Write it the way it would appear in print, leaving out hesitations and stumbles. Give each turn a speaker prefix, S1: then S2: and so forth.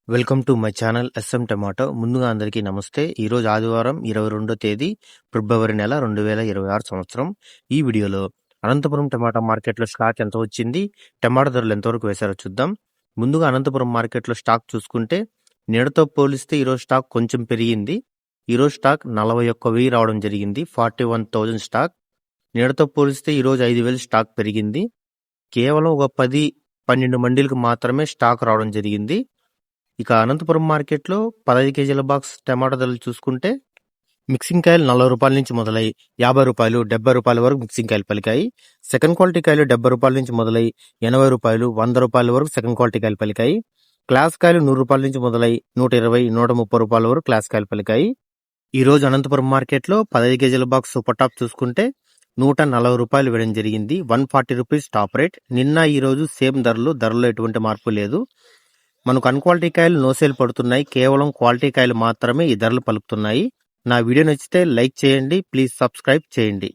S1: Welcome to my channel S M tomato. ముందుగా అందరికీ నమస్తే. ఈరోజు ఆదివారం 22 తేదీ ఫిబ్రవరి నెల 2026 సంవత్సరం. ఈ వీడియోలో అనంతపురం టమాటా మార్కెట్లో స్టాక్ ఎంత వచ్చింది, టమాటా ధరలు ఎంతవరకు వేశారో చూద్దాం. ముందుగా అనంతపురం మార్కెట్లో స్టాక్ చూసుకుంటే నిన్నటితో పోలిస్తే ఈరోజు స్టాక్ కొంచెం పెరిగింది. ఈరోజు స్టాక్ 41,000 రావడం జరిగింది. 41,000 స్టాక్. నిన్నటితో పోలిస్తే ఈరోజు 5,000 స్టాక్ పెరిగింది. కేవలం ఒక 10-12 మండీలకు మాత్రమే స్టాక్ రావడం జరిగింది. ఇక అనంతపురం మార్కెట్లో 15 కేజీల బాక్స్ టమాటా ధరలు చూసుకుంటే మిక్సింగ్ కాయలు 40 రూపాయల నుంచి మొదలై 50 రూపాయలు 70 రూపాయల వరకు మిక్సింగ్ కాయలు పలికాయి. సెకండ్ క్వాలిటీ కాయలు 70 రూపాయల నుంచి మొదలై 80 రూపాయలు 100 రూపాయల వరకు సెకండ్ క్వాలిటీ కాయలు పలికాయి. క్లాస్ కాయలు 100 రూపాయల నుంచి మొదలై 120 130 రూపాయల వరకు క్లాస్ కాయలు పలికాయి. ఈ రోజు అనంతపురం మార్కెట్లో 15 కేజీల బాక్స్ సూపర్ టాప్ చూసుకుంటే 140 రూపాయలు వేయడం జరిగింది. 140 రూపీస్ టాప్ రేట్. నిన్న ఈ రోజు సేమ్ ధరలో ఎటువంటి మార్పు లేదు. మనకు అన్క్వాలిటీ కాయలు నో సేల్ పడుతున్నాయి. కేవలం క్వాలిటీ కాయలు మాత్రమే ఈ ధరలు పలుకుతున్నాయి. నా వీడియో నచ్చితే లైక్ చేయండి. ప్లీజ్ సబ్స్క్రైబ్ చేయండి.